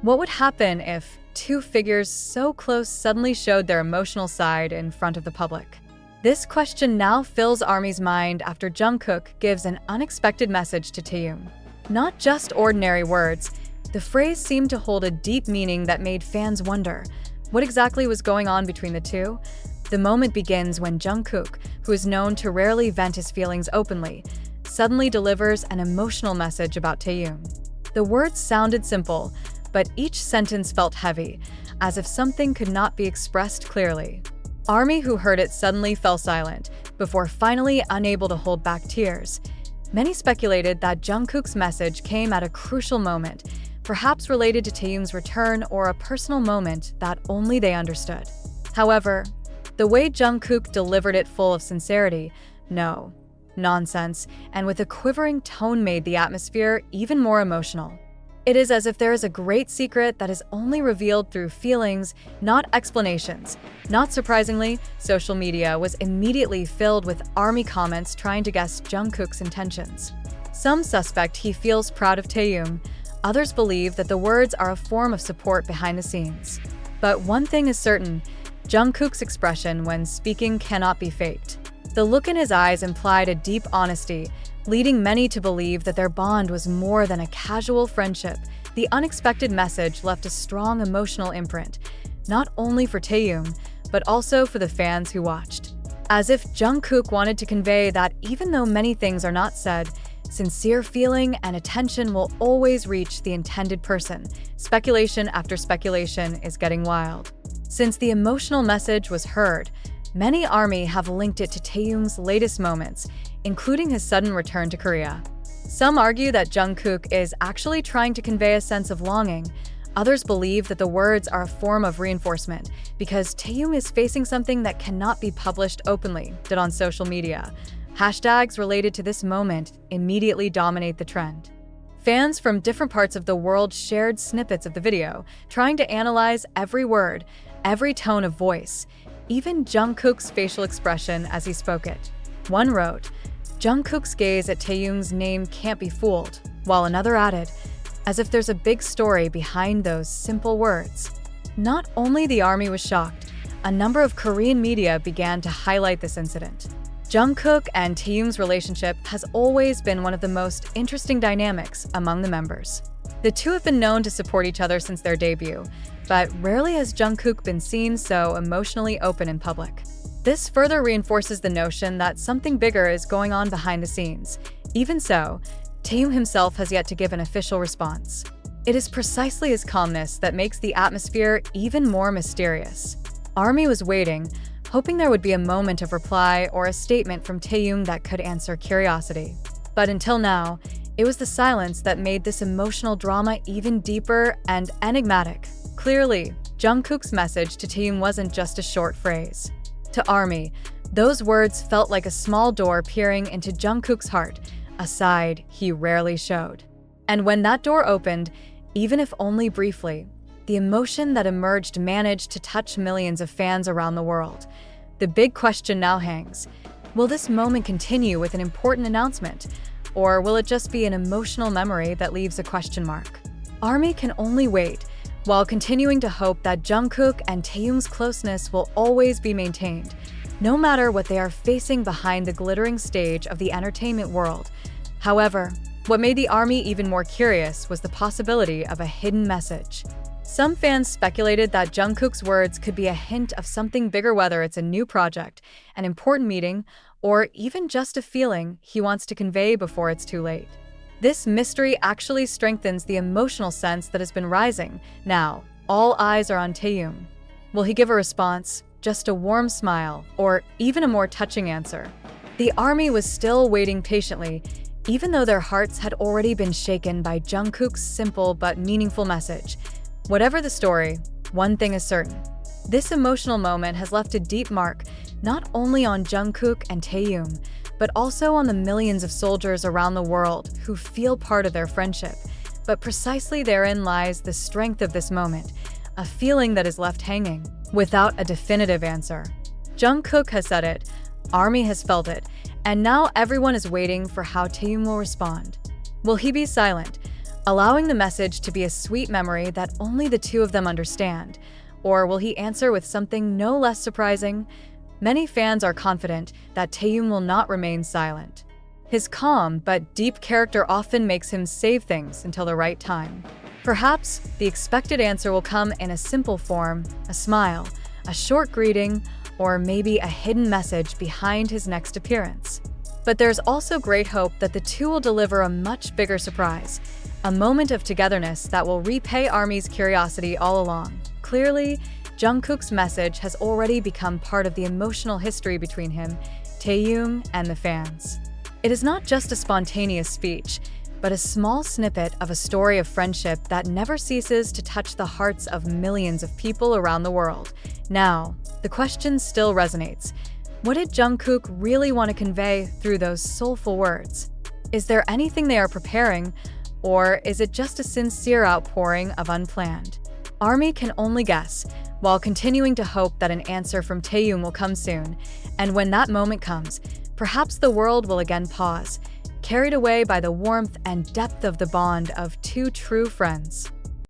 What would happen if two figures so close suddenly showed their emotional side in front of the public? This question now fills ARMY's mind after Jungkook gives an unexpected message to Taehyung. Not just ordinary words, the phrase seemed to hold a deep meaning that made fans wonder, what exactly was going on between the two? The moment begins when Jungkook, who is known to rarely vent his feelings openly, suddenly delivers an emotional message about Taehyung. The words sounded simple, but each sentence felt heavy, as if something could not be expressed clearly. ARMY, who heard it, suddenly fell silent, before finally unable to hold back tears. Many speculated that Jungkook's message came at a crucial moment, perhaps related to Taehyung's return or a personal moment that only they understood. However, the way Jungkook delivered it, full of sincerity, no nonsense, and with a quivering tone, made the atmosphere even more emotional. It is as if there is a great secret that is only revealed through feelings, not explanations. Not surprisingly, social media was immediately filled with ARMY comments trying to guess Jungkook's intentions. Some suspect he feels proud of Taehyung, others believe that the words are a form of support behind the scenes. But one thing is certain, Jungkook's expression when speaking cannot be faked. The look in his eyes implied a deep honesty, leading many to believe that their bond was more than a casual friendship. The unexpected message left a strong emotional imprint, not only for Taehyung, but also for the fans who watched. As if Jungkook wanted to convey that even though many things are not said, sincere feeling and attention will always reach the intended person. Speculation after speculation is getting wild. Since the emotional message was heard, many ARMY have linked it to Taehyung's latest moments, including his sudden return to Korea. Some argue that Jungkook is actually trying to convey a sense of longing. Others believe that the words are a form of reinforcement because Taehyung is facing something that cannot be published openly, on social media. Hashtags related to this moment immediately dominate the trend. Fans from different parts of the world shared snippets of the video, trying to analyze every word, every tone of voice, even Jungkook's facial expression as he spoke it. One wrote, "Jungkook's gaze at Taehyung's name can't be fooled," while another added, "As if there's a big story behind those simple words." Not only the ARMY was shocked, a number of Korean media began to highlight this incident. Jungkook and Taehyung's relationship has always been one of the most interesting dynamics among the members. The two have been known to support each other since their debut, but rarely has Jungkook been seen so emotionally open in public. This further reinforces the notion that something bigger is going on behind the scenes. Even so, Taehyung himself has yet to give an official response. It is precisely his calmness that makes the atmosphere even more mysterious. ARMY was waiting, hoping there would be a moment of reply or a statement from Taehyung that could answer curiosity. But until now, it was the silence that made this emotional drama even deeper and enigmatic. Clearly, Jungkook's message to Taehyung wasn't just a short phrase. To ARMY, those words felt like a small door peering into Jungkook's heart, a side he rarely showed. And when that door opened, even if only briefly, the emotion that emerged managed to touch millions of fans around the world. The big question now hangs: will this moment continue with an important announcement, or will it just be an emotional memory that leaves a question mark? ARMY can only wait, while continuing to hope that Jungkook and Taehyung's closeness will always be maintained, no matter what they are facing behind the glittering stage of the entertainment world. However, what made the ARMY even more curious was the possibility of a hidden message. Some fans speculated that Jungkook's words could be a hint of something bigger, whether it's a new project, an important meeting, or even just a feeling he wants to convey before it's too late. This mystery actually strengthens the emotional sense that has been rising. Now, all eyes are on Taehyung. Will he give a response, just a warm smile, or even a more touching answer? The ARMY was still waiting patiently, even though their hearts had already been shaken by Jungkook's simple but meaningful message. Whatever the story, one thing is certain. This emotional moment has left a deep mark, not only on Jungkook and Taehyung, but also on the millions of soldiers around the world who feel part of their friendship. But precisely therein lies the strength of this moment, a feeling that is left hanging, without a definitive answer. Jungkook has said it, ARMY has felt it, and now everyone is waiting for how Taehyung will respond. Will he be silent, allowing the message to be a sweet memory that only the two of them understand? Or will he answer with something no less surprising? Many fans are confident that Taehyung will not remain silent. His calm but deep character often makes him save things until the right time. Perhaps the expected answer will come in a simple form, a smile, a short greeting, or maybe a hidden message behind his next appearance. But there's also great hope that the two will deliver a much bigger surprise, a moment of togetherness that will repay ARMY's curiosity all along. Clearly, Jungkook's message has already become part of the emotional history between him, Taehyung, and the fans. It is not just a spontaneous speech, but a small snippet of a story of friendship that never ceases to touch the hearts of millions of people around the world. Now, the question still resonates. What did Jungkook really want to convey through those soulful words? Is there anything they are preparing, or is it just a sincere outpouring of unplanned? ARMY can only guess, while continuing to hope that an answer from Taehyung will come soon. And when that moment comes, perhaps the world will again pause, carried away by the warmth and depth of the bond of two true friends.